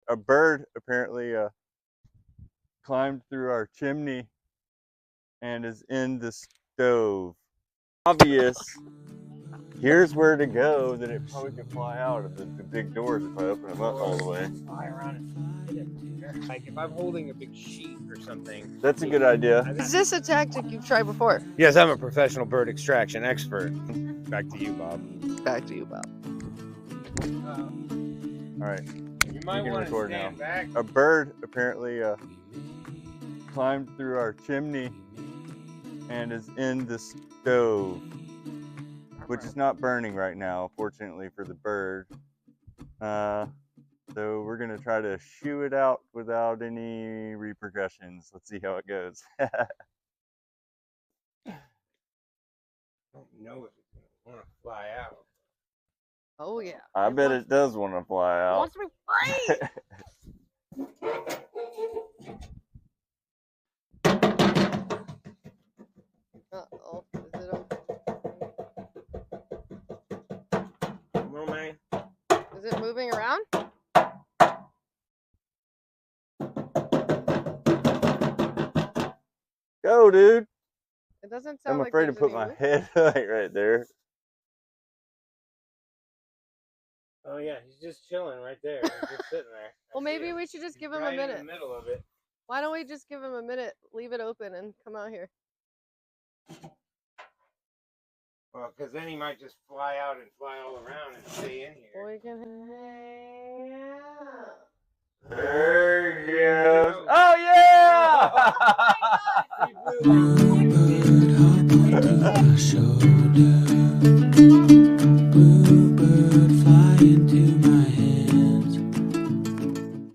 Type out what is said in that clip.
A bird apparently climbed through our chimney and is in the stove. Obvious. Here's where to go that it probably could fly out of the big doors if I open them up all the way. Fly around and hit it. Like if I'm holding a big sheet or something. That's a good idea. Is this a tactic you've tried before? Yes, I'm a professional bird extraction expert. Back to you, Bob. Back to you, Bob. All right. You might can want to record stand now. back. A bird apparently climbed through our chimney and is in the stove, which is not burning right now, fortunately for the bird. So we're gonna try to shoo it out without any repercussions. Let's see how it goes. I don't know if it's gonna want to fly out. Oh yeah. I bet it does want to fly It out. wants to be free. Uh-oh. Is it Come on, man. is it moving around? Go, dude. It doesn't sound I'm like afraid to there's put any my movement. head right there. Oh yeah, he's just chilling right there. He's just sitting there. Well, maybe we should just give him a right in minute. the middle of it. Why don't we just give him a minute, leave it open, and come out here? Well, because then he might just fly out and fly all around and stay in here. We can hang out. There he goes. Oh, Oh, yeah! He flew like 6 feet. Bird hopping through the show.